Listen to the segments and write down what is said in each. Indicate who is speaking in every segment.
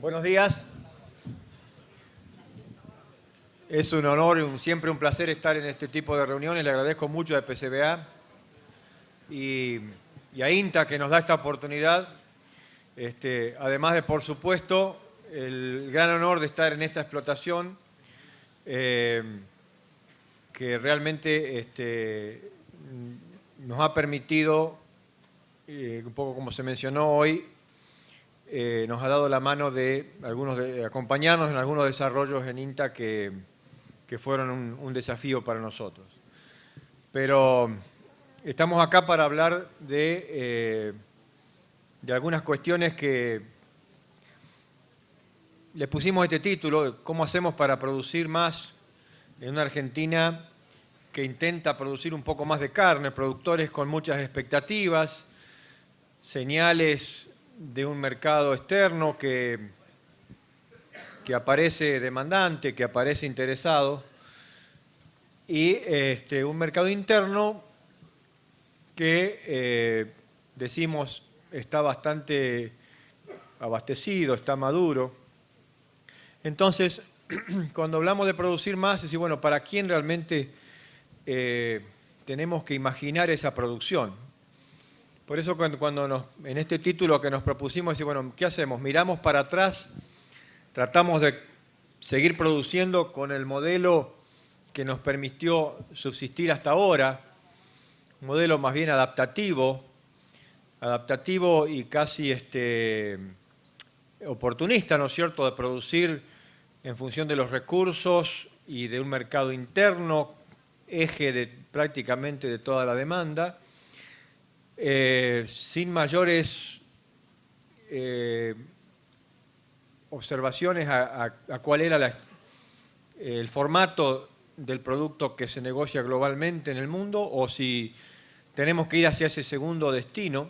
Speaker 1: Buenos días. Es un honor y siempre un placer estar en este tipo de reuniones. Le agradezco mucho a PCBA y a INTA que nos da esta oportunidad. Además de, por supuesto, el gran honor de estar en esta explotación que realmente nos ha permitido, un poco como se mencionó hoy, nos ha dado la mano de acompañarnos en algunos desarrollos en INTA que fueron un desafío para nosotros. Pero estamos acá para hablar de algunas cuestiones que le pusimos este título: ¿cómo hacemos para producir más en una Argentina que intenta producir un poco más de carne? Productores con muchas expectativas, señales de un mercado externo que aparece demandante, que aparece interesado, y un mercado interno que decimos está bastante abastecido, está maduro. Entonces, cuando hablamos de producir más, es decir, bueno, ¿para quién realmente tenemos que imaginar esa producción? Por eso en este título que nos propusimos, decir, bueno, ¿qué hacemos? Miramos para atrás, tratamos de seguir produciendo con el modelo que nos permitió subsistir hasta ahora, un modelo más bien adaptativo y casi oportunista, ¿no es cierto?, de producir en función de los recursos y de un mercado interno, eje prácticamente de toda la demanda, sin mayores observaciones a cuál era el formato del producto que se negocia globalmente en el mundo, o si tenemos que ir hacia ese segundo destino,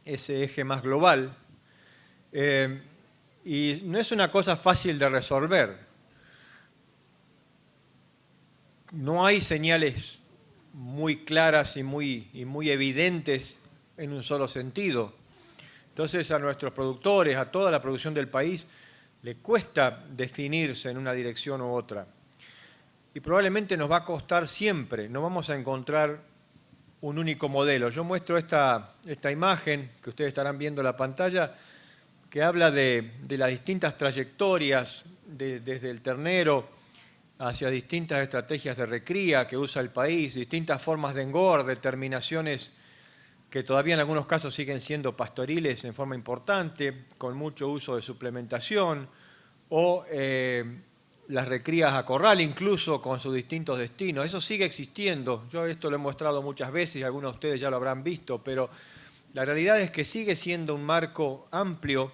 Speaker 1: ese eje más global. Y no es una cosa fácil de resolver. No hay señales muy claras y muy evidentes en un solo sentido. Entonces a nuestros productores, a toda la producción del país, le cuesta definirse en una dirección u otra. Y probablemente nos va a costar siempre, no vamos a encontrar un único modelo. Yo muestro esta imagen que ustedes estarán viendo en la pantalla, que habla de las distintas trayectorias desde el ternero hacia distintas estrategias de recría que usa el país, distintas formas de engorde, terminaciones que todavía en algunos casos siguen siendo pastoriles en forma importante, con mucho uso de suplementación, o las recrías a corral incluso con sus distintos destinos. Eso sigue existiendo. Yo esto lo he mostrado muchas veces y algunos de ustedes ya lo habrán visto, pero la realidad es que sigue siendo un marco amplio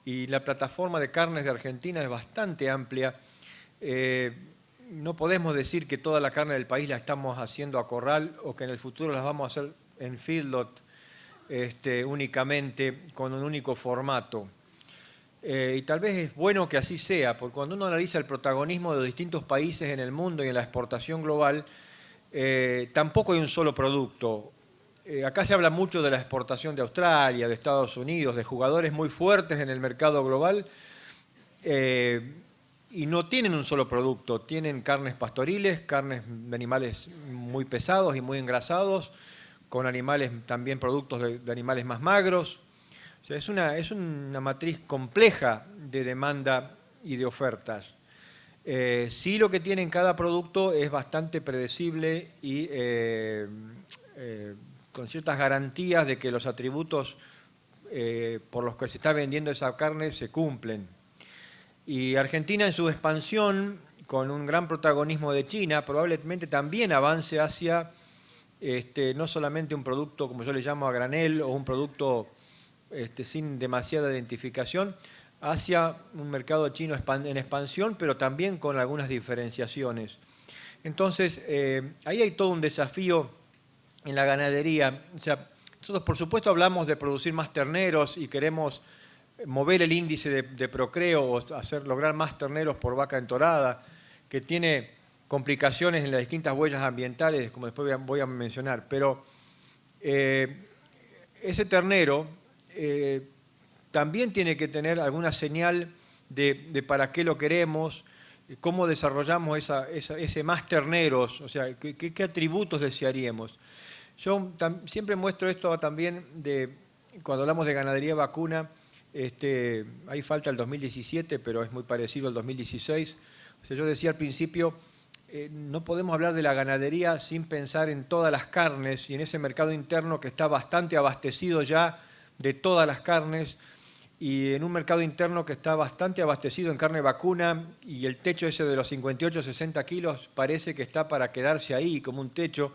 Speaker 1: y la plataforma de carnes de Argentina es bastante amplia. No podemos decir que toda la carne del país la estamos haciendo a corral o que en el futuro las vamos a hacer en feedlot únicamente con un único formato. Y tal vez es bueno que así sea, porque cuando uno analiza el protagonismo de los distintos países en el mundo y en la exportación global, tampoco hay un solo producto. Acá se habla mucho de la exportación de Australia, de Estados Unidos, de jugadores muy fuertes en el mercado global, y no tienen un solo producto. Tienen carnes pastoriles, carnes de animales muy pesados y muy engrasados, con animales también productos de animales más magros. O sea, es una matriz compleja de demanda y de ofertas. Sí, lo que tiene cada producto es bastante predecible y con ciertas garantías de que los atributos por los que se está vendiendo esa carne se cumplen. Y Argentina, en su expansión, con un gran protagonismo de China, probablemente también avance hacia no solamente un producto, como yo le llamo, a granel, o un producto sin demasiada identificación, hacia un mercado chino en expansión, pero también con algunas diferenciaciones. Entonces, ahí hay todo un desafío en la ganadería. O sea, nosotros, por supuesto, hablamos de producir más terneros y queremos mover el índice de procreo o lograr más terneros por vaca entorada, que tiene complicaciones en las distintas huellas ambientales, como después voy a mencionar. Pero ese ternero también tiene que tener alguna señal de para qué lo queremos, cómo desarrollamos ese más terneros, o sea, qué atributos desearíamos. Yo siempre muestro esto también cuando hablamos de ganadería vacuna, ahí falta el 2017, pero es muy parecido al 2016. O sea, yo decía al principio, no podemos hablar de la ganadería sin pensar en todas las carnes y en ese mercado interno que está bastante abastecido ya de todas las carnes, y en un mercado interno que está bastante abastecido en carne vacuna, y el techo ese de los 58, 60 kilos parece que está para quedarse ahí como un techo.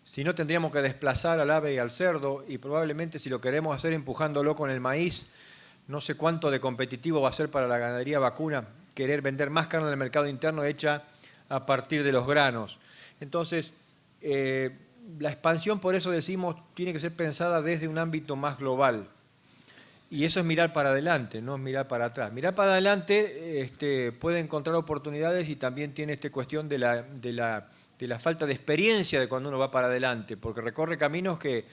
Speaker 1: Si no, tendríamos que desplazar al ave y al cerdo, y probablemente si lo queremos hacer empujándolo con el maíz, no sé cuánto de competitivo va a ser para la ganadería vacuna querer vender más carne en el mercado interno hecha a partir de los granos. Entonces, la expansión, por eso decimos, tiene que ser pensada desde un ámbito más global. Y eso es mirar para adelante, no es mirar para atrás. Mirar para adelante puede encontrar oportunidades, y también tiene esta cuestión de la falta de experiencia de cuando uno va para adelante, porque recorre caminos que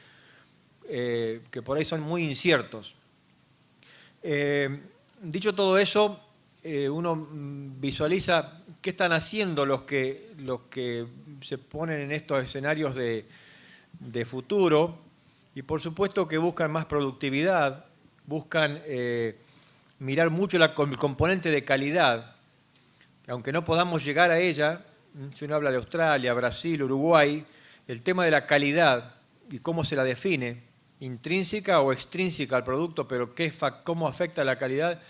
Speaker 1: por ahí son muy inciertos. Dicho todo eso, uno visualiza qué están haciendo los que se ponen en estos escenarios de futuro, y por supuesto que buscan más productividad, buscan mirar mucho el componente de calidad, aunque no podamos llegar a ella. Si uno habla de Australia, Brasil, Uruguay, el tema de la calidad y cómo se la define, intrínseca o extrínseca al producto, pero cómo afecta la calidad,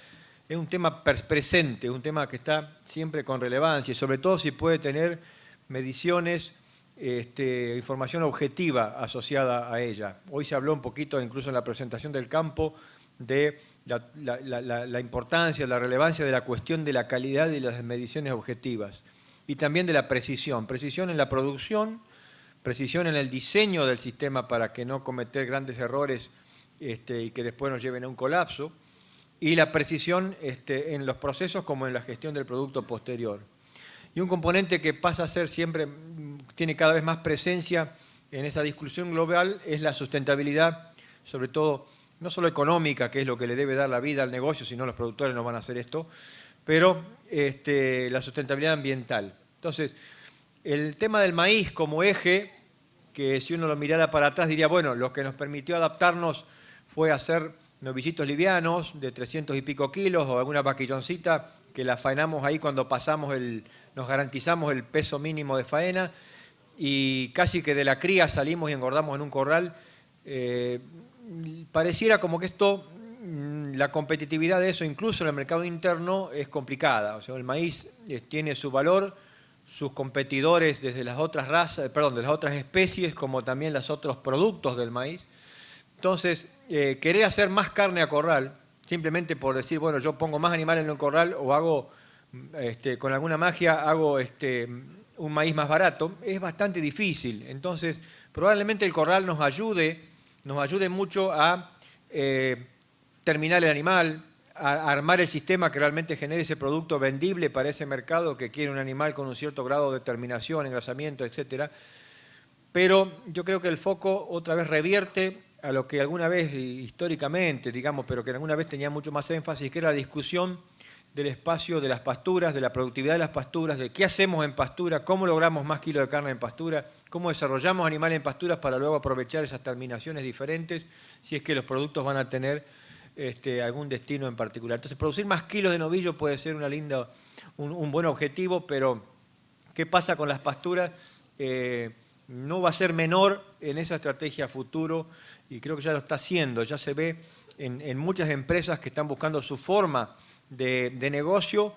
Speaker 1: es un tema presente, es un tema que está siempre con relevancia, y sobre todo si puede tener mediciones, información objetiva asociada a ella. Hoy se habló un poquito, incluso en la presentación del campo, de la importancia, la relevancia de la cuestión de la calidad y las mediciones objetivas, y también de la precisión en la producción, precisión en el diseño del sistema para que no cometer grandes errores y que después nos lleven a un colapso, y la precisión en los procesos como en la gestión del producto posterior. Y un componente que pasa a ser siempre, tiene cada vez más presencia en esa discusión global, es la sustentabilidad, sobre todo, no solo económica, que es lo que le debe dar la vida al negocio, si no los productores no van a hacer esto, pero la sustentabilidad ambiental. Entonces, el tema del maíz como eje, que si uno lo mirara para atrás diría, bueno, lo que nos permitió adaptarnos fue hacer novillitos livianos de 300 y pico kilos, o alguna vaquilloncita que la faenamos ahí cuando pasamos nos garantizamos el peso mínimo de faena, y casi que de la cría salimos y engordamos en un corral. Pareciera como que esto, la competitividad de eso, incluso en el mercado interno, es complicada. O sea, el maíz tiene su valor, sus competidores desde las otras razas, perdón, de las otras especies, como también los otros productos del maíz. Entonces, querer hacer más carne a corral, simplemente por decir, bueno, yo pongo más animales en un corral, o hago, con alguna magia, hago un maíz más barato, es bastante difícil. Entonces, probablemente el corral nos ayude mucho a terminar el animal, a armar el sistema que realmente genere ese producto vendible para ese mercado que quiere un animal con un cierto grado de terminación, engrasamiento, etc. Pero yo creo que el foco otra vez revierte a lo que alguna vez, históricamente, digamos, pero que alguna vez tenía mucho más énfasis, que era la discusión del espacio de las pasturas, de la productividad de las pasturas, de qué hacemos en pastura, cómo logramos más kilos de carne en pastura, cómo desarrollamos animales en pasturas para luego aprovechar esas terminaciones diferentes, si es que los productos van a tener algún destino en particular. Entonces, producir más kilos de novillo puede ser un buen objetivo, pero ¿qué pasa con las pasturas? No va a ser menor en esa estrategia futuro, y creo que ya lo está haciendo, ya se ve en muchas empresas que están buscando su forma de negocio,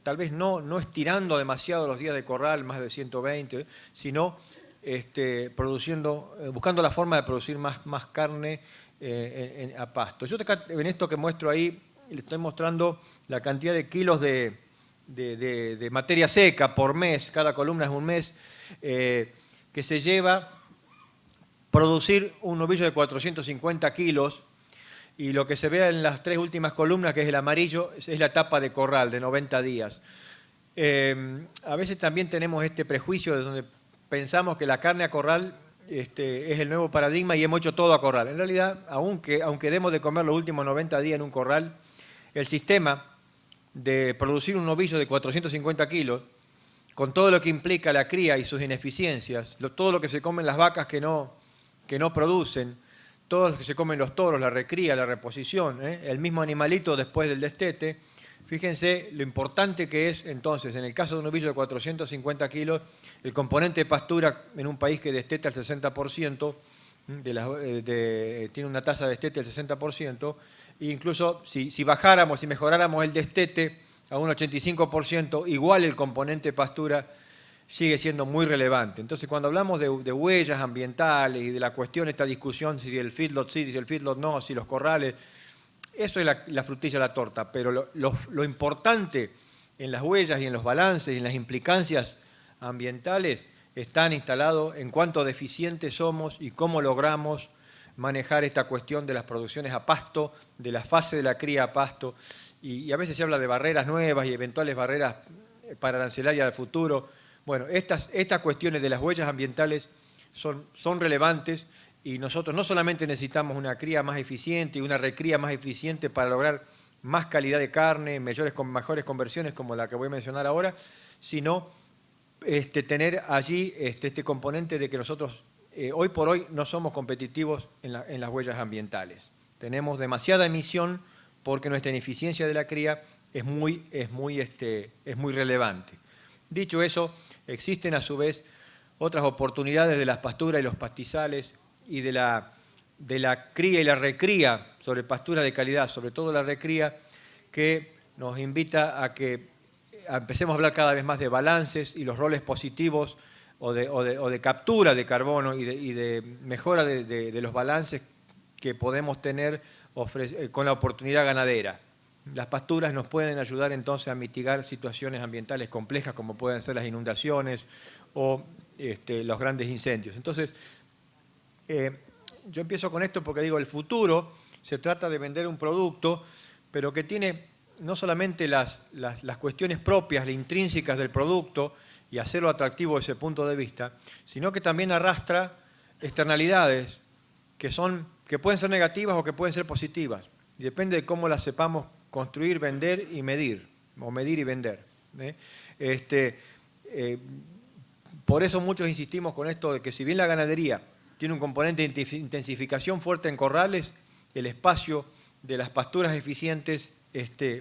Speaker 1: tal vez no estirando demasiado los días de corral, más de 120, sino buscando la forma de producir más carne a pasto. Yo acá, en esto que muestro ahí, le estoy mostrando la cantidad de kilos de materia seca por mes, cada columna es un mes, que se lleva producir un novillo de 450 kilos, y lo que se ve en las tres últimas columnas, que es el amarillo, es la etapa de corral de 90 días. A veces también tenemos este prejuicio de donde pensamos que la carne a corral es el nuevo paradigma y hemos hecho todo a corral. En realidad, aunque demos de comer los últimos 90 días en un corral, el sistema de producir un novillo de 450 kilos, con todo lo que implica la cría y sus ineficiencias, todo lo que se comen las vacas que no producen, todo lo que se comen los toros, la recría, la reposición, el mismo animalito después del destete. Fíjense lo importante que es entonces, en el caso de un novillo de 450 kilos, el componente de pastura en un país que desteta el 60%, tiene una tasa de destete del 60%, e incluso si bajáramos y mejoráramos el destete a un 85%, igual el componente de pastura sigue siendo muy relevante. Entonces, cuando hablamos de huellas ambientales y de la cuestión, esta discusión si el feedlot sí, si el feedlot no, si los corrales, eso es la frutilla de la torta, pero lo importante en las huellas y en los balances y en las implicancias ambientales están instalados en cuánto deficientes somos y cómo logramos manejar esta cuestión de las producciones a pasto, de la fase de la cría a pasto, y a veces se habla de barreras nuevas y eventuales barreras pararancelarias del futuro. Bueno, estas cuestiones de las huellas ambientales son relevantes y nosotros no solamente necesitamos una cría más eficiente y una recría más eficiente para lograr más calidad de carne, mejores conversiones como la que voy a mencionar ahora, sino tener allí este componente de que nosotros hoy por hoy no somos competitivos en las huellas ambientales. Tenemos demasiada emisión porque nuestra ineficiencia de la cría es muy relevante. Dicho eso, existen a su vez otras oportunidades de las pasturas y los pastizales y de la cría y la recría sobre pasturas de calidad, sobre todo la recría, que nos invita a que empecemos a hablar cada vez más de balances y los roles positivos o de captura de carbono y de mejora de los balances que podemos tener con la oportunidad ganadera. Las pasturas nos pueden ayudar entonces a mitigar situaciones ambientales complejas como pueden ser las inundaciones o los grandes incendios. Entonces, yo empiezo con esto porque digo, el futuro se trata de vender un producto, pero que tiene no solamente las cuestiones propias, las intrínsecas del producto y hacerlo atractivo desde ese punto de vista, sino que también arrastra externalidades que pueden ser negativas o que pueden ser positivas. Y depende de cómo las sepamos construir, vender y medir, o medir y vender. Por eso muchos insistimos con esto de que si bien la ganadería tiene un componente de intensificación fuerte en corrales, el espacio de las pasturas eficientes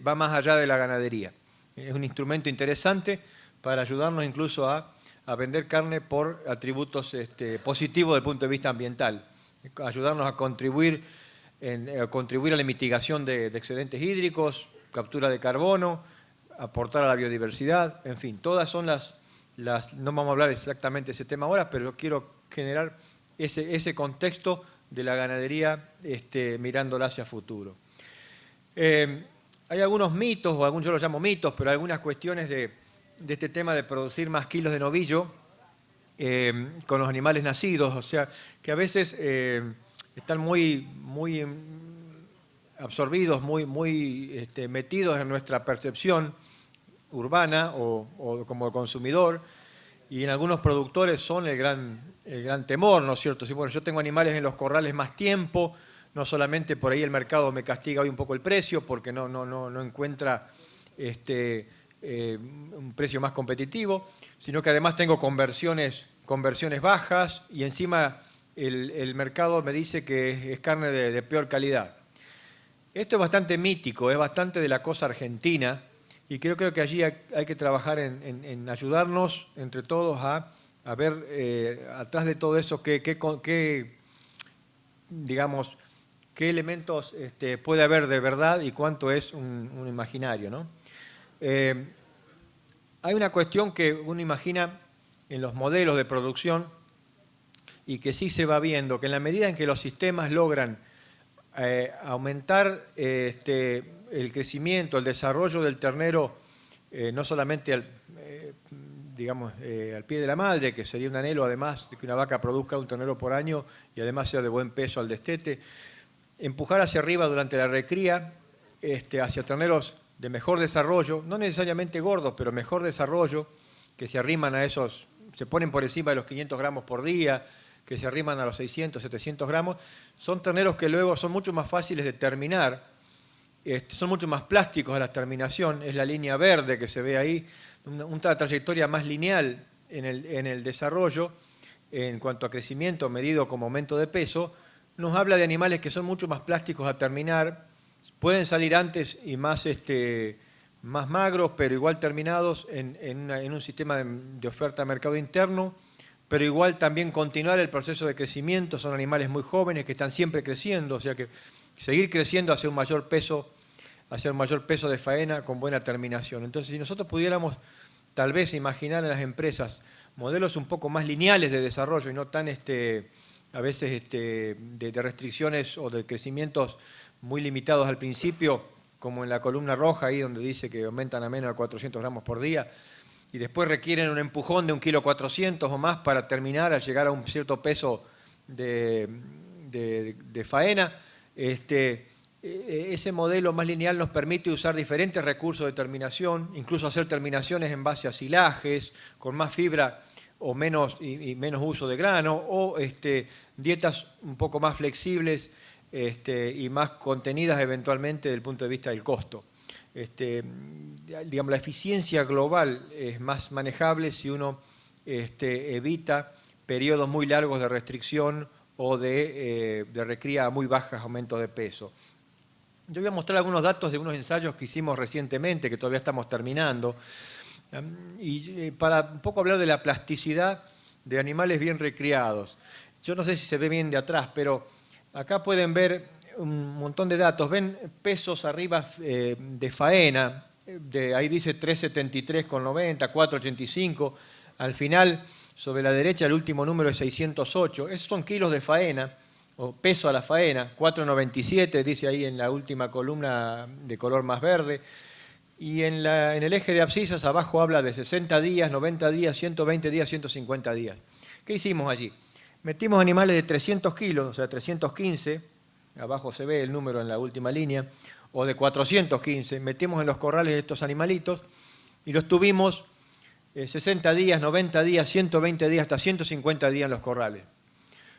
Speaker 1: va más allá de la ganadería. Es un instrumento interesante para ayudarnos incluso a vender carne por atributos positivos desde el punto de vista ambiental, ayudarnos a contribuir a la mitigación de excedentes hídricos, captura de carbono, aportar a la biodiversidad, en fin, todas son no vamos a hablar exactamente de ese tema ahora, pero quiero generar ese contexto de la ganadería mirándola hacia futuro. Hay algunos mitos, yo los llamo mitos, pero algunas cuestiones de este tema de producir más kilos de novillo con los animales nacidos, o sea, que a veces están muy absorbidos, muy metidos en nuestra percepción urbana o como consumidor, y en algunos productores son el gran temor, ¿no es cierto? Si, bueno, yo tengo animales en los corrales más tiempo, no solamente por ahí el mercado me castiga hoy un poco el precio porque no encuentra un precio más competitivo, sino que además tengo conversiones bajas y encima el mercado me dice que es carne de peor calidad. Esto es bastante mítico, es bastante de la cosa argentina y creo que allí hay que trabajar en ayudarnos entre todos a ver atrás de todo eso qué elementos puede haber de verdad y cuánto es un imaginario, ¿no? Hay una cuestión que uno imagina en los modelos de producción y que sí se va viendo, que en la medida en que los sistemas logran aumentar el crecimiento, el desarrollo del ternero, no solamente al pie de la madre, que sería un anhelo además de que una vaca produzca un ternero por año y además sea de buen peso al destete, empujar hacia arriba durante la recría, hacia terneros de mejor desarrollo, no necesariamente gordos, pero mejor desarrollo, que se arriman se ponen por encima de los 500 gramos por día, que se arriman a los 600, 700 gramos, son terneros que luego son mucho más fáciles de terminar, son mucho más plásticos a la terminación, es la línea verde que se ve ahí, una trayectoria más lineal en el desarrollo, en cuanto a crecimiento medido como aumento de peso, nos habla de animales que son mucho más plásticos a terminar, pueden salir antes y más magros, pero igual terminados en un sistema de oferta de mercado interno, pero igual también continuar el proceso de crecimiento. Son animales muy jóvenes que están siempre creciendo, o sea que seguir creciendo hacia un mayor peso de faena con buena terminación. Entonces, si nosotros pudiéramos tal vez imaginar en las empresas modelos un poco más lineales de desarrollo y no tan a veces de restricciones o de crecimientos muy limitados al principio, como en la columna roja ahí donde dice que aumentan a menos de 400 gramos por día, y después requieren un empujón de 1,4 kg o más para terminar a llegar a un cierto peso de faena. Ese modelo más lineal nos permite usar diferentes recursos de terminación, incluso hacer terminaciones en base a silajes, con más fibra o menos, y menos uso de grano, o dietas un poco más flexibles y más contenidas eventualmente desde el punto de vista del costo. Digamos, la eficiencia global es más manejable si uno evita periodos muy largos de restricción o de recría a muy bajas aumentos de peso. Yo voy a mostrar algunos datos de unos ensayos que hicimos recientemente, que todavía estamos terminando, y para un poco hablar de la plasticidad de animales bien recriados. Yo no sé si se ve bien de atrás, pero acá pueden ver un montón de datos. Ven pesos arriba de faena, ahí dice 373,90, 485. Al final, sobre la derecha, el último número es 608. Esos son kilos de faena, o peso a la faena, 497, dice ahí en la última columna de color más verde. Y en el eje de abscisas abajo habla de 60 días, 90 días, 120 días, 150 días. ¿Qué hicimos allí? Metimos animales de 300 kilos, o sea, 315, abajo se ve el número en la última línea, o de 415, metimos en los corrales estos animalitos y los tuvimos 60 días, 90 días, 120 días, hasta 150 días en los corrales.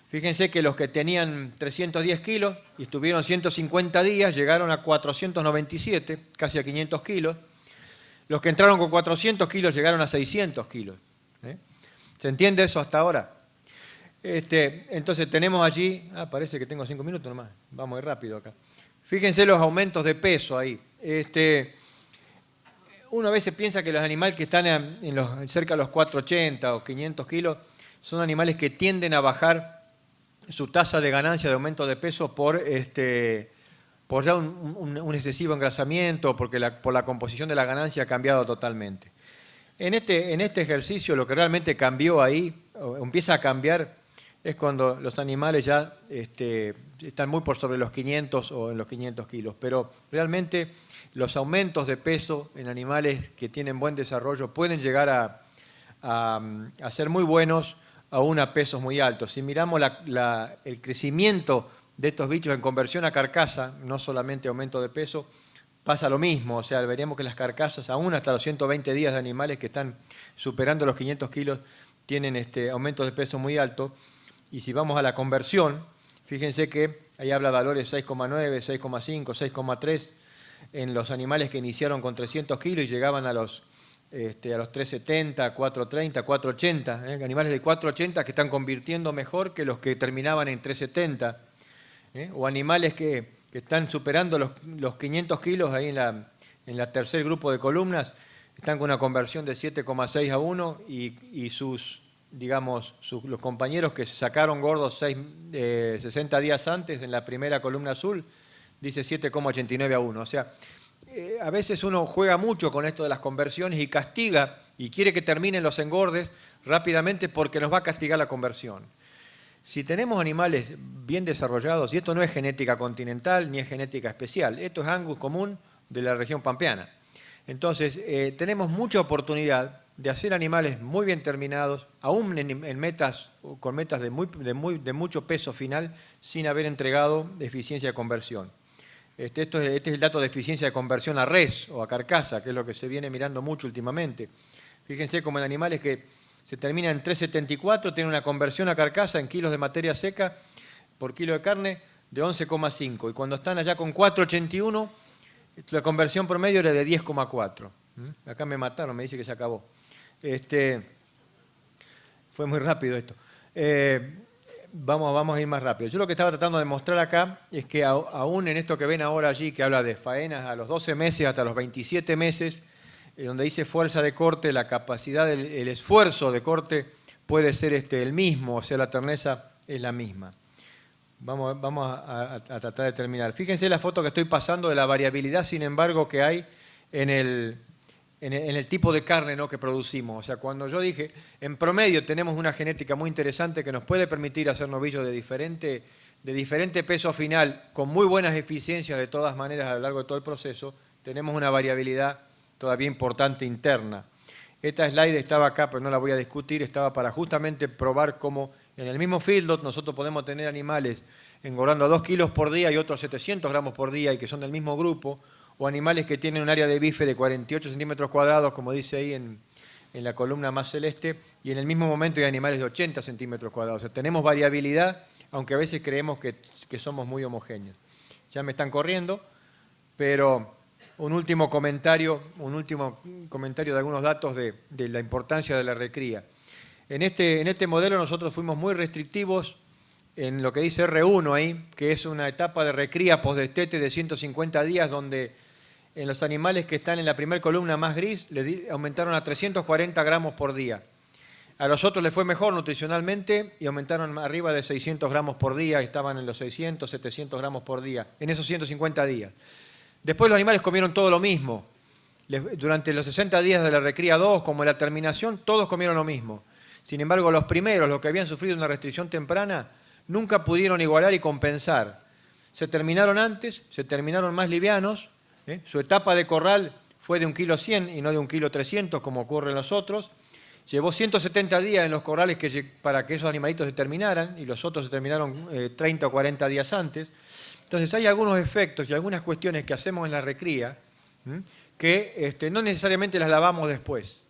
Speaker 1: Fíjense que los que tenían 310 kilos y estuvieron 150 días llegaron a 497, casi a 500 kilos. Los que entraron con 400 kilos llegaron a 600 kilos. ¿Se entiende eso hasta ahora? Entonces tenemos allí, parece que tengo 5 minutos nomás, vamos a ir rápido acá. Fíjense los aumentos de peso ahí. Uno a veces piensa que los animales que están cerca de los 480 o 500 kilos son animales que tienden a bajar su tasa de ganancia de aumento de peso por ya un excesivo engrasamiento, porque por la composición de la ganancia ha cambiado totalmente. En este ejercicio lo que realmente cambió ahí, o empieza a cambiar, es cuando los animales ya están muy por sobre los 500 o en los 500 kilos. Pero realmente los aumentos de peso en animales que tienen buen desarrollo pueden llegar a ser muy buenos, aún a pesos muy altos. Si miramos el crecimiento de estos bichos en conversión a carcasa, no solamente aumento de peso, pasa lo mismo. O sea, veremos que las carcasas, aún hasta los 120 días de animales que están superando los 500 kilos, tienen aumentos de peso muy altos. Y si vamos a la conversión, fíjense que ahí habla valores 6,9, 6,5, 6,3 en los animales que iniciaron con 300 kilos y llegaban a los 370, 430, 480, animales de 480 que están convirtiendo mejor que los que terminaban en 370, o animales que están superando los 500 kilos ahí en la tercer grupo de columnas, están con una conversión de 7,6 a 1 y los compañeros que se sacaron gordos 60 días antes en la primera columna azul, dice 7,89 a 1. O sea, a veces uno juega mucho con esto de las conversiones y castiga y quiere que terminen los engordes rápidamente porque nos va a castigar la conversión. Si tenemos animales bien desarrollados, y esto no es genética continental ni es genética especial, esto es Angus común de la región pampeana. Entonces, tenemos mucha oportunidad de hacer animales muy bien terminados, aún con metas de mucho peso final, sin haber entregado eficiencia de conversión. Este es el dato de eficiencia de conversión a res o a carcasa, que es lo que se viene mirando mucho últimamente. Fíjense como en animales que se termina en 3,74, tiene una conversión a carcasa en kilos de materia seca por kilo de carne de 11,5. Y cuando están allá con 4,81, la conversión promedio era de 10,4. Acá me mataron, me dice que se acabó. Fue muy rápido esto. Vamos a ir más rápido. Yo lo que estaba tratando de mostrar acá es que aún en esto que ven ahora allí, que habla de faenas a los 12 meses hasta los 27 meses, donde dice fuerza de corte, la capacidad, el esfuerzo de corte puede ser el mismo, o sea, la terneza es la misma. Vamos a tratar de terminar. Fíjense la foto que estoy pasando de la variabilidad, sin embargo, que hay en el tipo de carne, ¿no?, que producimos. O sea, cuando yo dije, en promedio tenemos una genética muy interesante que nos puede permitir hacer novillos de diferente peso final, con muy buenas eficiencias de todas maneras a lo largo de todo el proceso, tenemos una variabilidad todavía importante interna. Esta slide estaba acá, pero no la voy a discutir, estaba para justamente probar cómo en el mismo feedlot nosotros podemos tener animales engordando a 2 kilos por día y otros 700 gramos por día y que son del mismo grupo, o animales que tienen un área de bife de 48 centímetros cuadrados, como dice ahí en la columna más celeste, y en el mismo momento hay animales de 80 centímetros cuadrados. O sea, tenemos variabilidad, aunque a veces creemos que somos muy homogéneos. Ya me están corriendo, pero un último comentario de algunos datos de la importancia de la recría. En este modelo nosotros fuimos muy restrictivos en lo que dice R1 ahí, que es una etapa de recría postdestete de 150 días, donde en los animales que están en la primera columna más gris aumentaron a 340 gramos por día. A los otros les fue mejor nutricionalmente y aumentaron arriba de 600 gramos por día, estaban en los 600, 700 gramos por día, en esos 150 días. Después los animales comieron todo lo mismo. Durante los 60 días de la recría 2, como en la terminación, todos comieron lo mismo. Sin embargo, los primeros, los que habían sufrido una restricción temprana, nunca pudieron igualar y compensar. Se terminaron antes, se terminaron más livianos. Su etapa de corral fue de 1,100 kg y no de 1,300 kg, como ocurre en los otros. Llevó 170 días en los corrales para que esos animalitos se terminaran, y los otros se terminaron 30 o 40 días antes. Entonces hay algunos efectos y algunas cuestiones que hacemos en la recría que no necesariamente las lavamos después.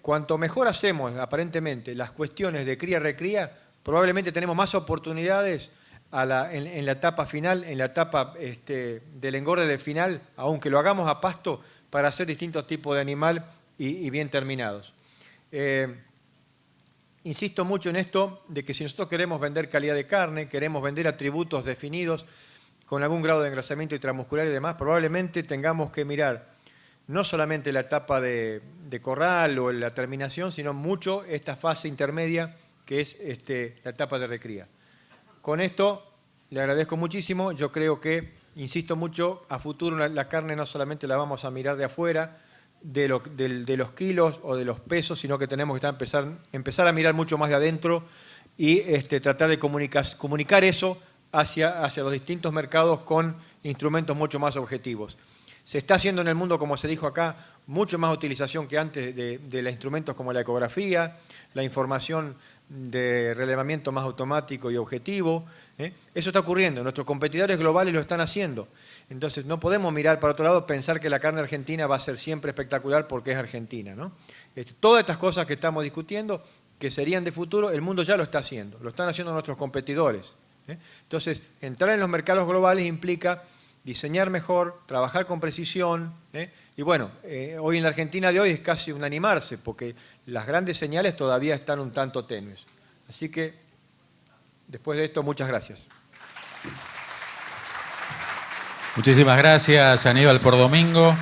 Speaker 1: Cuanto mejor hacemos, aparentemente, las cuestiones de cría-recría, probablemente tenemos más oportunidades en la etapa final, en la etapa del engorde de final, aunque lo hagamos a pasto, para hacer distintos tipos de animal y bien terminados. Insisto mucho en esto de que si nosotros queremos vender calidad de carne, queremos vender atributos definidos con algún grado de engrasamiento intramuscular y demás, probablemente tengamos que mirar no solamente la etapa de corral o la terminación, sino mucho esta fase intermedia que es la etapa de recría. Con esto le agradezco muchísimo. Yo creo que, insisto mucho, a futuro la carne no solamente la vamos a mirar de afuera, de los kilos o de los pesos, sino que tenemos que empezar a mirar mucho más de adentro y tratar de comunicar eso hacia los distintos mercados con instrumentos mucho más objetivos. Se está haciendo en el mundo, como se dijo acá, mucho más utilización que antes de los instrumentos como la ecografía, la información de relevamiento más automático y objetivo. Eso está ocurriendo, nuestros competidores globales lo están haciendo. Entonces no podemos mirar para otro lado, pensar que la carne argentina va a ser siempre espectacular porque es argentina, ¿no? Todas estas cosas que estamos discutiendo, que serían de futuro, el mundo ya lo está haciendo, lo están haciendo nuestros competidores. Entonces, entrar en los mercados globales implica diseñar mejor, trabajar con precisión, y bueno, hoy en la Argentina de hoy es casi un animarse, porque las grandes señales todavía están un tanto tenues. Así que, después de esto, muchas gracias.
Speaker 2: Muchísimas gracias, Aníbal Pordomingo.